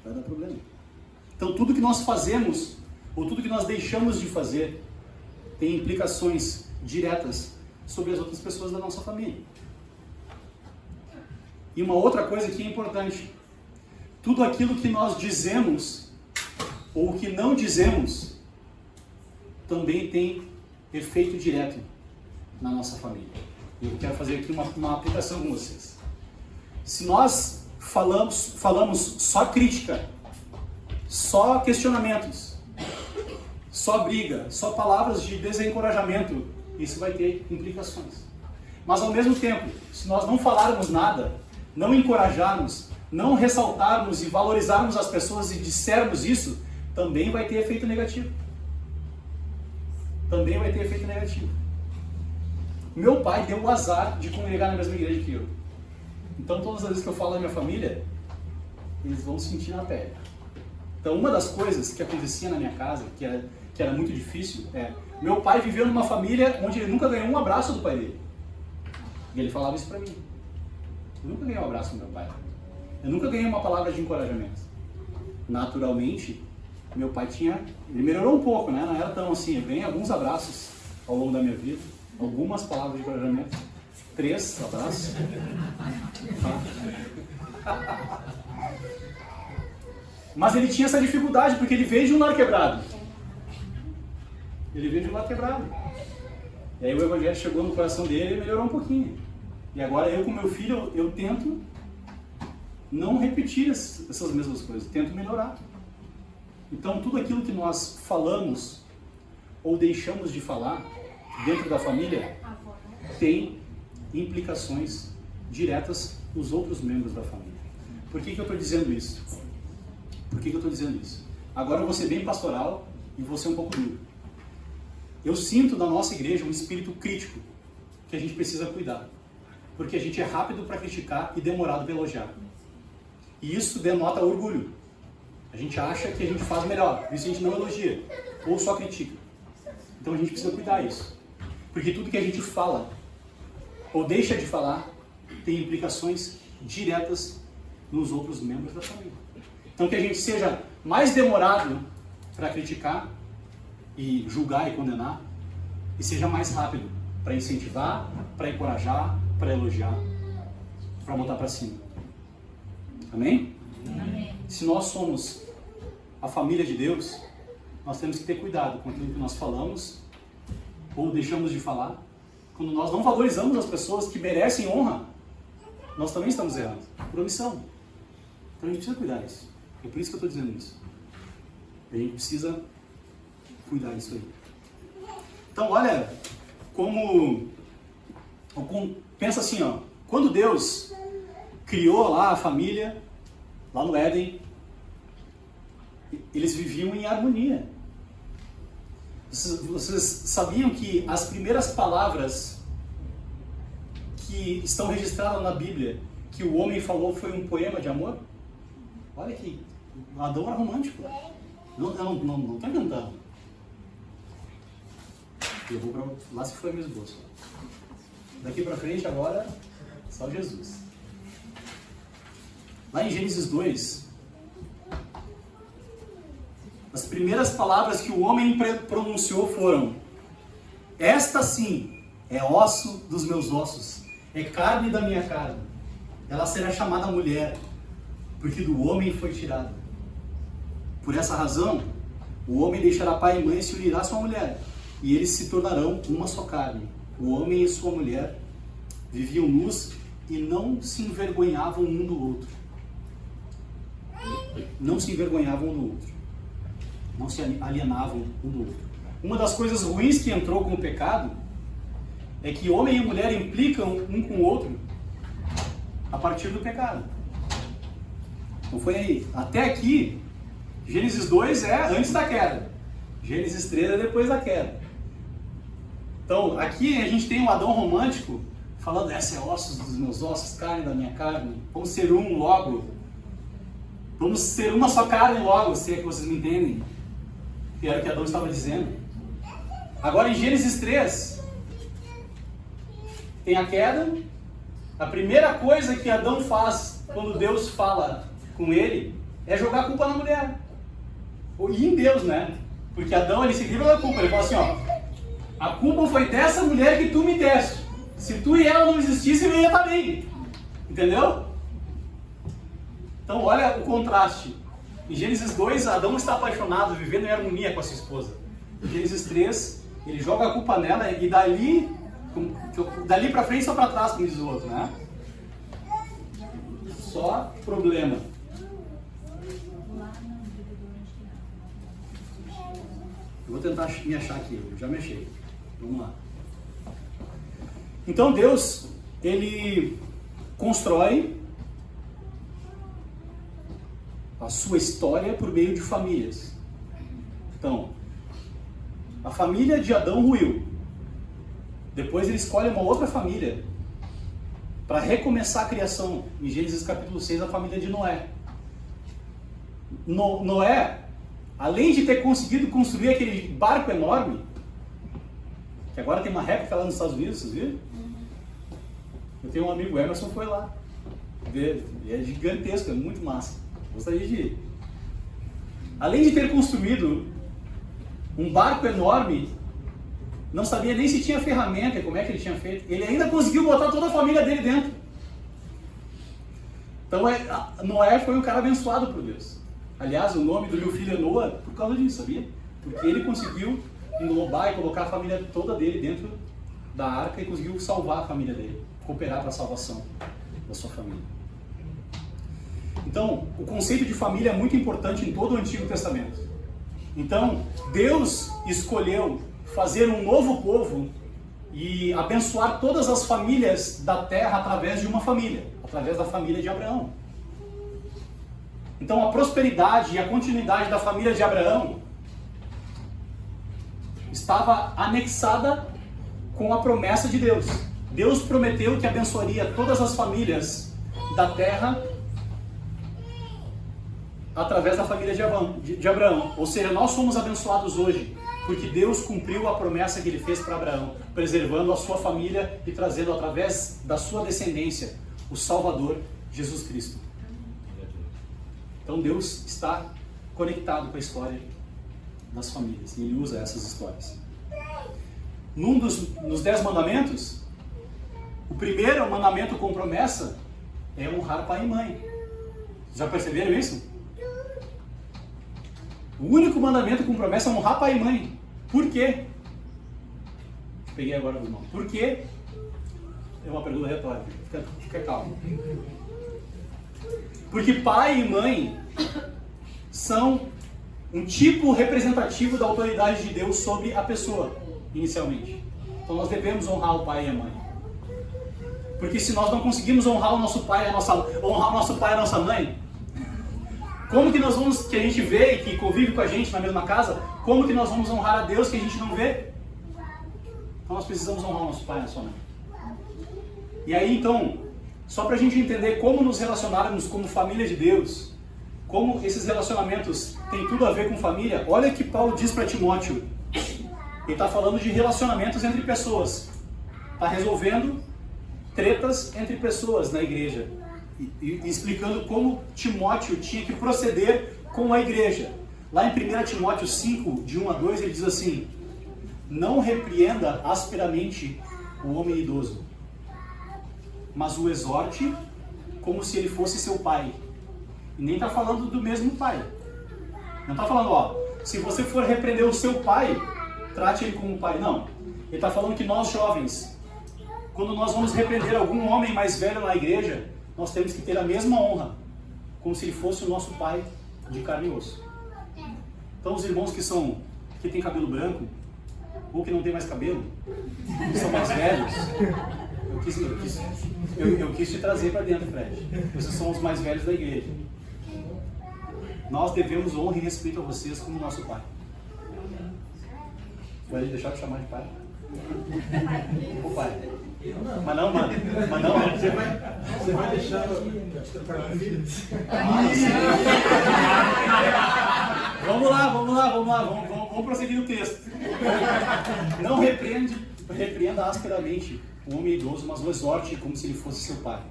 Vai dar problema. Então, tudo que nós fazemos, ou tudo que nós deixamos de fazer, tem implicações diretas sobre as outras pessoas da nossa família. E uma outra coisa que é importante, tudo aquilo que nós dizemos, ou que não dizemos, também tem efeito direto na nossa família. Eu quero fazer aqui uma aplicação com vocês. Se nós falamos só crítica, só questionamentos, só briga, só palavras de desencorajamento, isso vai ter implicações. Mas ao mesmo tempo, se nós não falarmos nada, não encorajarmos, não ressaltarmos e valorizarmos as pessoas e dissermos isso, também vai ter efeito negativo. Também vai ter efeito negativo. Meu pai deu o azar de congregar na mesma igreja que eu. Então, todas as vezes que eu falo da minha família, eles vão sentir na pele. Então, uma das coisas que acontecia na minha casa, que era muito difícil, meu pai viveu numa família onde ele nunca ganhou um abraço do pai dele. E ele falava isso pra mim. Eu nunca ganhei um abraço do meu pai. Eu nunca ganhei uma palavra de encorajamento. Naturalmente, meu pai ele melhorou um pouco, né? Não era tão assim. Eu ganhei alguns abraços ao longo da minha vida, algumas palavras de encorajamento, 3 abraços. Mas ele tinha essa dificuldade, porque ele veio de um lar quebrado. Ele veio de um lar quebrado. E aí o evangelho chegou no coração dele e melhorou um pouquinho. E agora eu com meu filho, eu tento não repetir essas mesmas coisas, tento melhorar. Então tudo aquilo que nós falamos ou deixamos de falar dentro da família tem implicações diretas nos outros membros da família. Por que eu estou dizendo isso? Por que eu estou dizendo isso? Agora eu vou ser bem pastoral e vou ser um pouco duro. Eu sinto na nossa igreja um espírito crítico que a gente precisa cuidar. Porque a gente é rápido para criticar e demorado para elogiar. E isso denota orgulho. A gente acha que a gente faz melhor, por isso a gente não elogia, ou só critica. Então a gente precisa cuidar disso. Porque tudo que a gente fala, ou deixa de falar, tem implicações diretas nos outros membros da família. Então que a gente seja mais demorado para criticar e julgar e condenar, e seja mais rápido para incentivar, para encorajar, para elogiar, para botar para cima. Amém? Amém? Se nós somos a família de Deus, nós temos que ter cuidado com aquilo que nós falamos ou deixamos de falar. Quando nós não valorizamos as pessoas que merecem honra, nós também estamos errando, por omissão. Então a gente precisa cuidar disso. É por isso que eu estou dizendo isso. A gente precisa cuidar disso aí. Então olha pensa assim, ó, quando Deus criou lá a família, lá no Éden, eles viviam em harmonia. Vocês sabiam que as primeiras palavras que estão registradas na Bíblia, que o homem falou, foi um poema de amor? Olha aqui, Adão era romântico. Não está cantando. Eu vou para lá se foi meu esboço. Daqui para frente agora, só Jesus. Lá em Gênesis 2, primeiras palavras que o homem pronunciou foram: esta sim é osso dos meus ossos, é carne da minha carne. Ela será chamada mulher, porque do homem foi tirada. Por essa razão, o homem deixará pai e mãe e se unirá à sua mulher, e eles se tornarão uma só carne. O homem e sua mulher viviam nus e não se envergonhavam um do outro. Não se envergonhavam um do outro. Não se alienavam um do outro. Uma das coisas ruins que entrou com o pecado é que homem e mulher implicam um com o outro a partir do pecado. Então foi aí. Até aqui, Gênesis 2 é antes da queda. Gênesis 3 é depois da queda. Então, aqui a gente tem um Adão romântico falando: essa é ossos dos meus ossos, carne da minha carne. Vamos ser um logo. Vamos ser uma só carne logo, se é que vocês me entendem. Que era o que Adão estava dizendo. Agora em Gênesis 3, tem a queda. A primeira coisa que Adão faz quando Deus fala com ele é jogar a culpa na mulher. E em Deus, né? Porque Adão, ele se livra da culpa. Ele fala assim, ó: a culpa foi dessa mulher que tu me deste. Se tu e ela não existissem, eu ia estar bem. Entendeu? Então olha o contraste. Em Gênesis 2, Adão está apaixonado, vivendo em harmonia com a sua esposa. Em Gênesis 3, ele joga a culpa nela e dali para frente só para trás, como diz o outro, né? Só problema. Eu vou tentar me achar aqui, eu já me achei. Vamos lá. Então Deus, ele constrói a sua história por meio de famílias. Então, a família de Adão ruiu. Depois ele escolhe uma outra família para recomeçar a criação. Em Gênesis capítulo 6, a família de Noé. Noé, além de ter conseguido construir aquele barco enorme, que agora tem uma réplica lá nos Estados Unidos, vocês viram? Eu tenho um amigo, o Emerson, foi lá ver. É gigantesco, é muito massa. Gostaria de ir. Além de ter construído um barco enorme, não sabia nem se tinha ferramenta, como é que ele tinha feito. Ele ainda conseguiu botar toda a família dele dentro. Então Noé foi um cara abençoado por Deus. Aliás, o nome do meu filho é Noah por causa disso, sabia? Porque ele conseguiu englobar e colocar a família toda dele dentro da arca e conseguiu salvar a família dele, cooperar para a salvação da sua família. Então, o conceito de família é muito importante em todo o Antigo Testamento. Então, Deus escolheu fazer um novo povo e abençoar todas as famílias da terra através de uma família, através da família de Abraão. Então, a prosperidade e a continuidade da família de Abraão estava anexada com a promessa de Deus. Deus prometeu que abençoaria todas as famílias da terra através da família de Abraão. Ou seja, nós somos abençoados hoje porque Deus cumpriu a promessa que ele fez para Abraão, preservando a sua família e trazendo através da sua descendência o Salvador, Jesus Cristo. Então Deus está conectado com a história das famílias e ele usa essas histórias. Nos 10 mandamentos, o primeiro mandamento com promessa é honrar pai e mãe. Já perceberam isso? O único mandamento com promessa é honrar pai e mãe. Por quê? Peguei agora do irmão. Por quê? É uma pergunta retórica. Fica calmo. Porque pai e mãe são um tipo representativo da autoridade de Deus sobre a pessoa, inicialmente. Então nós devemos honrar o pai e a mãe. Porque se nós não conseguimos honrar o nosso pai e a nossa mãe, como que nós vamos, que a gente vê e que convive com a gente na mesma casa, como que nós vamos honrar a Deus que a gente não vê? Então nós precisamos honrar o nosso pai e a nossa mãe. E aí então, só para a gente entender como nos relacionarmos como família de Deus, como esses relacionamentos têm tudo a ver com família, olha o que Paulo diz para Timóteo. Ele está falando de relacionamentos entre pessoas. Está resolvendo tretas entre pessoas na igreja. E explicando como Timóteo tinha que proceder com a igreja. Lá em 1 Timóteo 5, de 1 a 2, ele diz assim: não repreenda asperamente o homem idoso, mas o exorte como se ele fosse seu pai. E nem está falando do mesmo pai. Não está falando, ó, se você for repreender o seu pai, trate ele como pai. Não. Ele está falando que nós jovens, quando nós vamos repreender algum homem mais velho na igreja, nós temos que ter a mesma honra, como se ele fosse o nosso pai de carne e osso. Então os irmãos que têm cabelo branco, ou que não tem mais cabelo, que são mais velhos, eu quis te trazer para dentro, Fred. Vocês são os mais velhos da igreja. Nós devemos honra e respeito a vocês como nosso pai. Vai deixar de chamar de pai? O pai. Mas não, mano. Você vai deixar Vamos lá. Vamos prosseguir no texto. Não repreenda asperamente o homem idoso, mas o exorte como se ele fosse seu pai.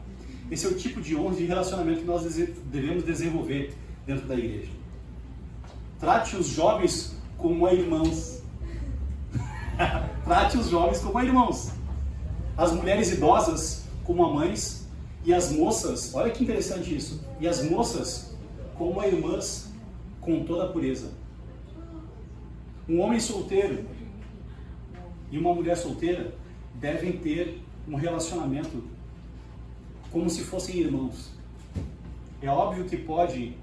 Esse é o tipo de honra e relacionamento que nós devemos desenvolver dentro da igreja. Trate os jovens como irmãos. Trate os jovens como irmãos. As mulheres idosas como mães, e as moças, olha que interessante isso, e as moças como irmãs com toda a pureza. Um homem solteiro e uma mulher solteira devem ter um relacionamento como se fossem irmãos. É óbvio que pode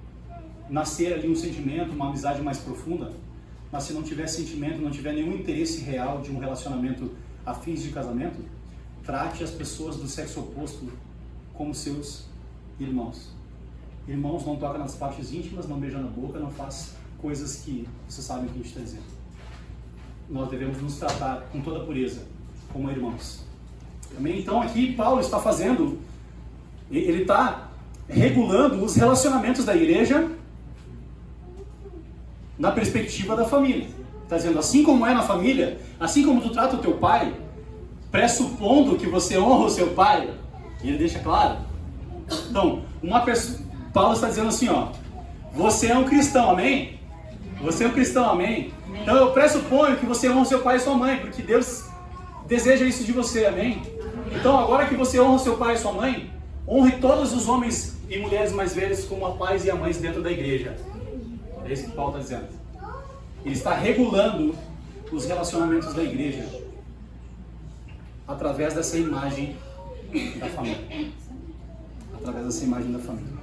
nascer ali um sentimento, uma amizade mais profunda, mas se não tiver sentimento, não tiver nenhum interesse real de um relacionamento a fins de casamento, trate as pessoas do sexo oposto como seus irmãos. Irmãos não toca nas partes íntimas, não beija na boca, não faz coisas que você sabe o que a gente está dizendo. Nós devemos nos tratar com toda pureza, como irmãos. Amém? Então aqui Paulo está fazendo, ele está regulando os relacionamentos da igreja na perspectiva da família. Está dizendo, assim como é na família, assim como tu trata o teu pai, pressupondo que você honra o seu pai, e ele deixa claro. Então, Paulo está dizendo assim, ó, você é um cristão, amém? Você é um cristão, amém? Então eu pressuponho que você honra o seu pai e sua mãe, porque Deus deseja isso de você, amém? Então agora que você honra o seu pai e sua mãe, honre todos os homens e mulheres mais velhos como a pais e a mães dentro da igreja. É isso que Paulo está dizendo. Ele está regulando os relacionamentos da igreja através dessa imagem da família. Através dessa imagem da família.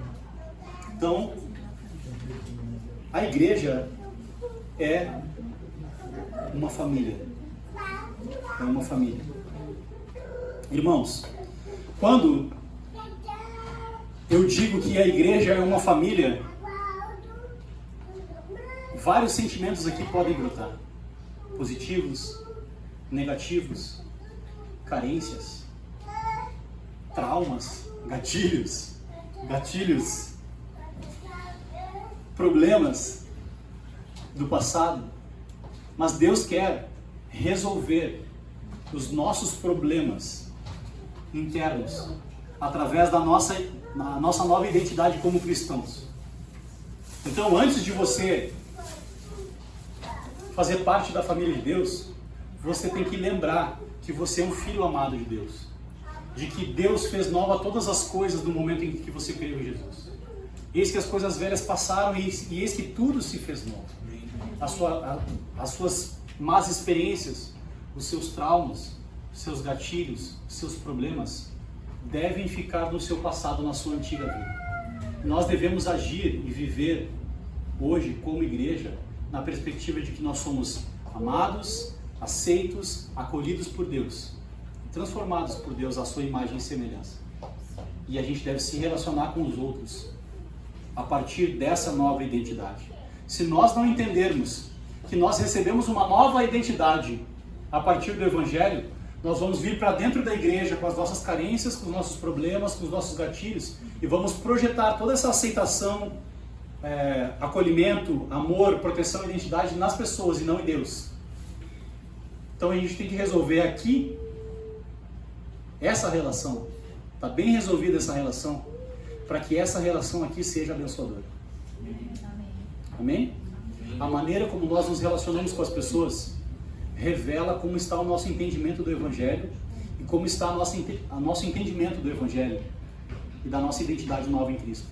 Então, a igreja é uma família. É uma família. Irmãos, quando eu digo que a igreja é uma família, vários sentimentos aqui podem brotar. Positivos, negativos, carências, traumas, gatilhos, problemas do passado. Mas Deus quer resolver os nossos problemas internos através da nossa nova identidade como cristãos. Então, antes de você fazer parte da família de Deus, você tem que lembrar que você é um filho amado de Deus, de que Deus fez nova todas as coisas no momento em que você creu em Jesus. Eis que as coisas velhas passaram e eis que tudo se fez novo. As suas más experiências, os seus traumas, os seus gatilhos, os seus problemas devem ficar no seu passado, na sua antiga vida. Nós devemos agir e viver hoje como igreja na perspectiva de que nós somos amados, aceitos, acolhidos por Deus, transformados por Deus à sua imagem e semelhança. E a gente deve se relacionar com os outros a partir dessa nova identidade. Se nós não entendermos que nós recebemos uma nova identidade a partir do Evangelho, nós vamos vir para dentro da igreja com as nossas carências, com os nossos problemas, com os nossos gatilhos, e vamos projetar toda essa aceitação, acolhimento, amor, proteção e identidade nas pessoas e não em Deus. Então a gente tem que resolver aqui essa relação. Está bem resolvida essa relação, para que essa relação aqui seja abençoadora. Amém? A maneira como nós nos relacionamos com as pessoas revela como está o nosso entendimento do Evangelho e como está o nosso entendimento do Evangelho e da nossa identidade nova em Cristo.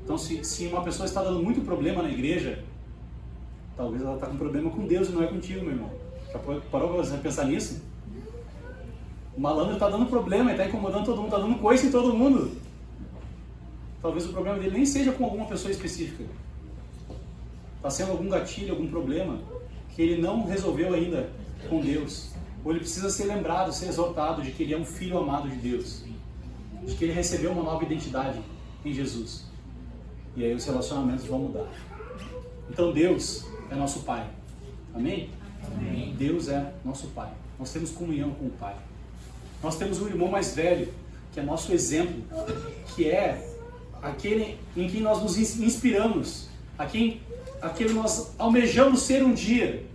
Então, se uma pessoa está dando muito problema na igreja, talvez ela está com problema com Deus e não é contigo, meu irmão. Já parou para você pensar nisso? O malandro está dando problema, ele está incomodando todo mundo, está dando coice em todo mundo. Talvez o problema dele nem seja com alguma pessoa específica. Está sendo algum gatilho, algum problema que ele não resolveu ainda com Deus. Ou ele precisa ser lembrado, ser exortado de que ele é um filho amado de Deus. De que ele recebeu uma nova identidade em Jesus. E aí os relacionamentos vão mudar. Então Deus é nosso Pai. Amém? Amém. Deus é nosso Pai. Nós temos comunhão com o Pai. Nós temos um irmão mais velho, que é nosso exemplo, que é aquele em quem nós nos inspiramos, aquele nós almejamos ser um dia.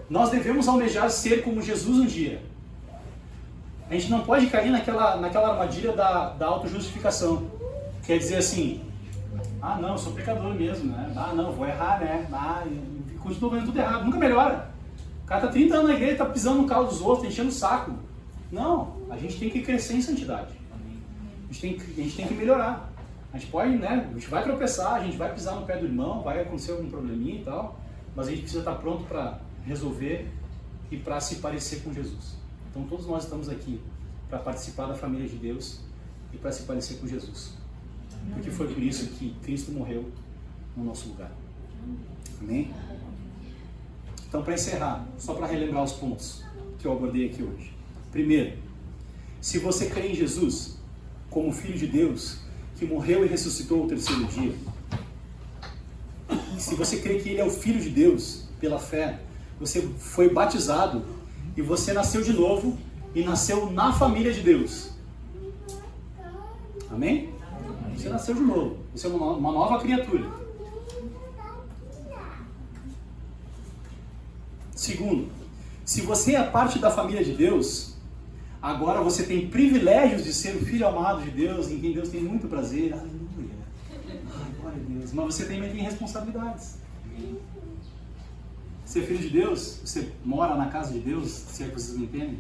Nós devemos almejar ser como Jesus um dia. A gente não pode cair naquela armadilha da autojustificação. Quer dizer assim, ah não, eu sou pecador mesmo, né? Ah não, vou errar, né? Ah, continuo fazendo tudo errado, nunca melhora. O cara tá 30 anos na igreja, tá pisando no carro dos outros, enchendo o saco. Não, a gente tem que crescer em santidade. A gente tem que melhorar. A gente pode, né? A gente vai tropeçar, a gente vai pisar no pé do irmão, vai acontecer algum probleminha e tal, mas a gente precisa estar pronto para resolver e para se parecer com Jesus. Então todos nós estamos aqui para participar da família de Deus e para se parecer com Jesus. Porque foi por isso que Cristo morreu no nosso lugar. Amém? Então, para encerrar, só para relembrar os pontos que eu abordei aqui hoje. Primeiro, se você crê em Jesus como Filho de Deus, que morreu e ressuscitou ao terceiro dia, se você crê que Ele é o Filho de Deus, pela fé, você foi batizado e você nasceu de novo e nasceu na família de Deus. Amém? Você nasceu de novo. Você é uma nova criatura. Segundo, se você é parte da família de Deus, agora você tem privilégios de ser o filho amado de Deus, em quem Deus tem muito prazer. Aleluia. Ai, glória a Deus. Mas você também tem responsabilidades. Ser filho de Deus, você mora na casa de Deus, se é que vocês me entendem,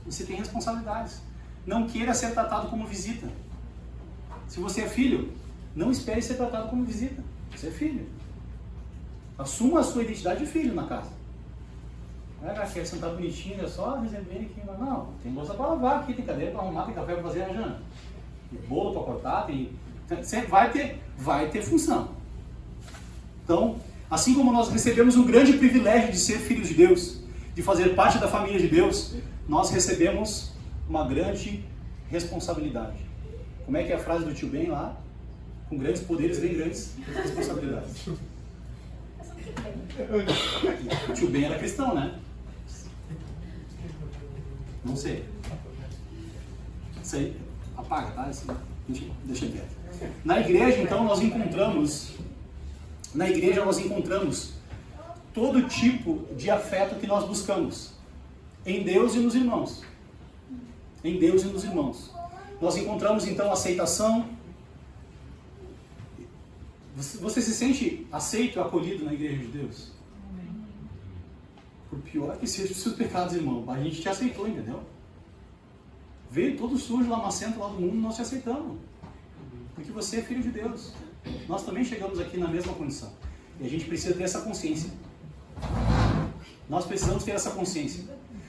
você tem responsabilidades. Não queira ser tratado como visita. Se você é filho, não espere ser tratado como visita. Você é filho. Assuma a sua identidade de filho na casa. Não é quer sentar bonitinho, é só receber aqui. Não, tem louça para lavar aqui, tem cadeira para arrumar, tem café para fazer, Jana. Tem bolo para cortar, vai ter função. Então, assim como nós recebemos um grande privilégio de ser filhos de Deus, de fazer parte da família de Deus, nós recebemos uma grande responsabilidade. Como é que é a frase do tio Ben lá? Com grandes poderes vem grandes responsabilidades. O tio Ben era cristão, né? Não sei. Isso aí, apaga, tá? Deixa quieto. Na igreja, então, nós encontramos todo tipo de afeto que nós buscamos em Deus e nos irmãos. Em Deus e nos irmãos. Nós encontramos, então, aceitação. Você se sente aceito e acolhido na igreja de Deus? Por pior que seja os seus pecados, irmão, a gente te aceitou, entendeu? Veio todo sujo, lamacento lá do mundo, nós te aceitamos. Porque você é filho de Deus. Nós também chegamos aqui na mesma condição. E a gente precisa ter essa consciência. Nós precisamos ter essa consciência.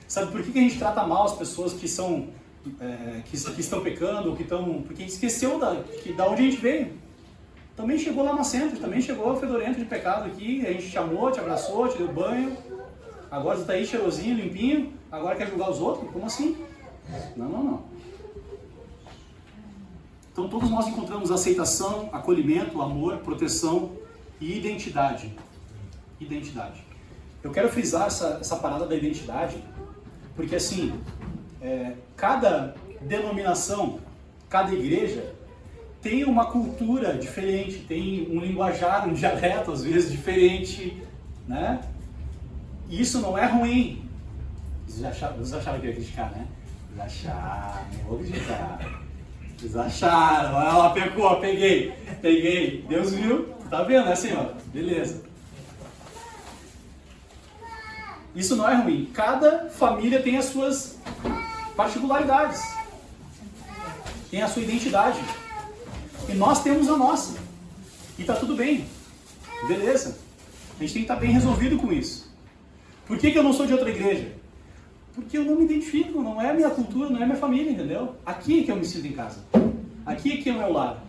Sabe por que a gente trata mal as pessoas que são... que estão pecando, porque esqueceu da onde a gente veio. Também chegou lá no centro, também chegou fedorento de pecado aqui, a gente te amou, te abraçou, te deu banho, agora você está aí cheirosinho, limpinho, agora quer julgar os outros? Como assim? Não. Então todos nós encontramos aceitação, acolhimento, amor, proteção e identidade. Identidade. Eu quero frisar essa parada da identidade, porque assim, cada denominação, cada igreja tem uma cultura diferente, tem um linguajar, um dialeto às vezes diferente, né? E isso não é ruim. Vocês acharam que eu ia criticar, né? Vocês acharam, não vou criticar. Vocês acharam, ela pecou, peguei. Deus viu, tá vendo? É assim, ó, beleza. Isso não é ruim. Cada família tem as suas particularidades, tem a sua identidade. E nós temos a nossa. E tá tudo bem. Beleza. A gente tem que estar bem resolvido com isso. Por que eu não sou de outra igreja? Porque eu não me identifico, não é a minha cultura, não é a minha família, entendeu? Aqui é que eu me sinto em casa. Aqui é que é o meu lar.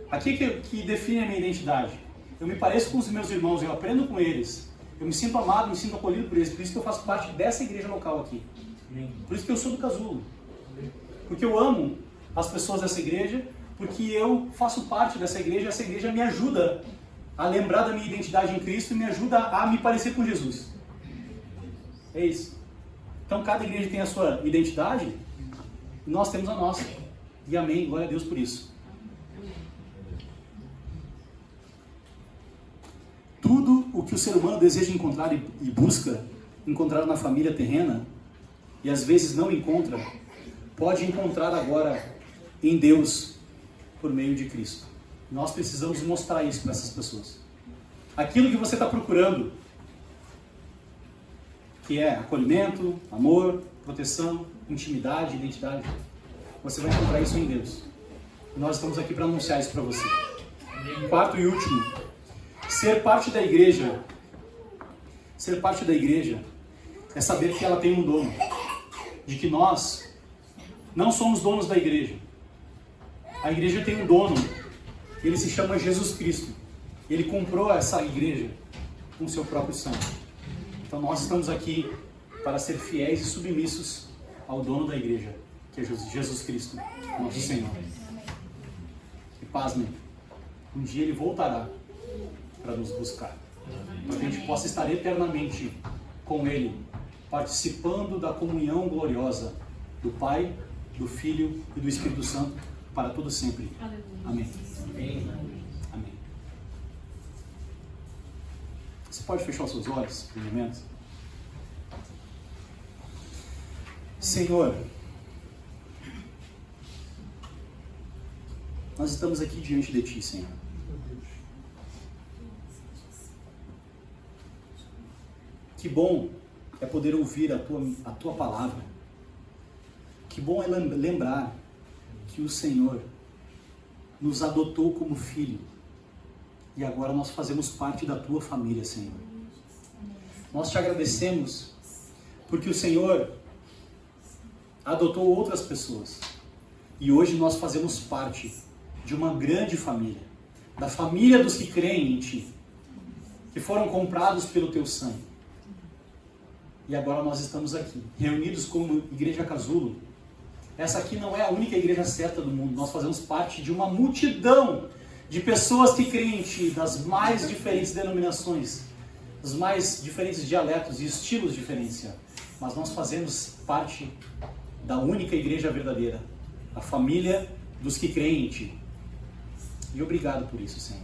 Aqui é que define a minha identidade. Eu me pareço com os meus irmãos, eu aprendo com eles. Eu me sinto amado, me sinto acolhido por eles. Por isso que eu faço parte dessa igreja local aqui. Por isso que eu sou do Casulo. Porque eu amo as pessoas dessa igreja, porque eu faço parte dessa igreja. Essa igreja me ajuda a lembrar da minha identidade em Cristo e me ajuda a me parecer com Jesus. É isso. Então cada igreja tem a sua identidade e nós temos a nossa. E amém, glória a Deus por isso. Tudo o que o ser humano deseja encontrar e busca encontrar na família terrena, e às vezes não encontra, pode encontrar agora em Deus por meio de Cristo. Nós precisamos mostrar isso para essas pessoas. Aquilo que você está procurando, que é acolhimento, amor, proteção, intimidade, identidade, você vai encontrar isso em Deus. E nós estamos aqui para anunciar isso para você. Quarto e último, ser parte da igreja é saber que ela tem um dono, de que nós não somos donos da igreja. A igreja tem um dono, ele se chama Jesus Cristo. Ele comprou essa igreja com seu próprio sangue. Então nós estamos aqui para ser fiéis e submissos ao dono da igreja, que é Jesus Cristo, nosso Senhor. E pasmem, um dia ele voltará para nos buscar, para que a gente possa estar eternamente com ele, participando da comunhão gloriosa do Pai, do Filho e do Espírito Santo para todo sempre. Amém. Amém. Você pode fechar os seus olhos por um momento? Senhor, nós estamos aqui diante de Ti, Senhor. Que bom é poder ouvir a tua palavra. Que bom é lembrar que o Senhor nos adotou como filho. E agora nós fazemos parte da tua família, Senhor. Nós te agradecemos porque o Senhor adotou outras pessoas. E hoje nós fazemos parte de uma grande família. Da família dos que creem em Ti. Que foram comprados pelo Teu sangue. E agora nós estamos aqui, reunidos como Igreja Casulo. Essa aqui não é a única igreja certa do mundo. Nós fazemos parte de uma multidão de pessoas que creem em Ti, das mais diferentes denominações, dos mais diferentes dialetos e estilos diferentes, Senhor. Mas nós fazemos parte da única igreja verdadeira, a família dos que creem em Ti. E obrigado por isso, Senhor.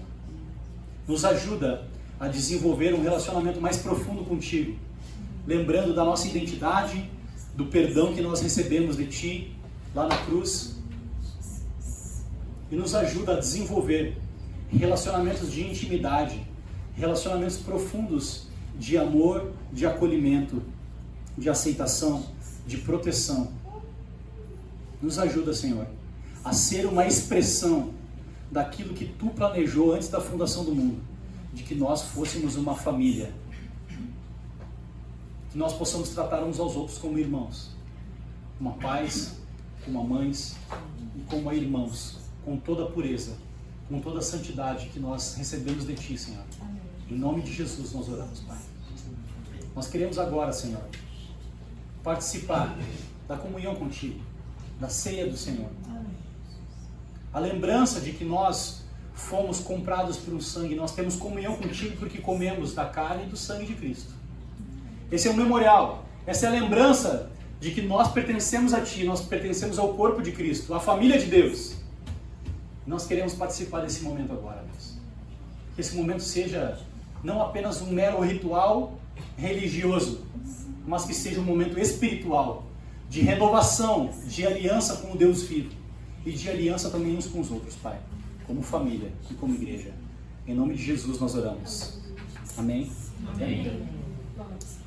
Nos ajuda a desenvolver um relacionamento mais profundo contigo, lembrando da nossa identidade, do perdão que nós recebemos de Ti lá na cruz, e nos ajuda a desenvolver relacionamentos de intimidade, relacionamentos profundos de amor, de acolhimento, de aceitação, de proteção. Nos ajuda, Senhor, a ser uma expressão daquilo que Tu planejou antes da fundação do mundo, de que nós fôssemos uma família. Que nós possamos tratar uns aos outros como irmãos, como pais, como mães e como irmãos, com toda a pureza, com toda a santidade que nós recebemos de Ti, Senhor. Em nome de Jesus nós oramos, Pai. Nós queremos agora, Senhor, participar da comunhão contigo, da ceia do Senhor. A lembrança de que nós fomos comprados por um sangue, nós temos comunhão contigo porque comemos da carne e do sangue de Cristo. Esse é um memorial, essa é a lembrança de que nós pertencemos a Ti, nós pertencemos ao corpo de Cristo, à família de Deus. Nós queremos participar desse momento agora, Deus. Que esse momento seja não apenas um mero ritual religioso, mas que seja um momento espiritual, de renovação, de aliança com o Deus vivo e de aliança também uns com os outros, Pai, como família e como igreja. Em nome de Jesus nós oramos. Amém? Amém. Amém.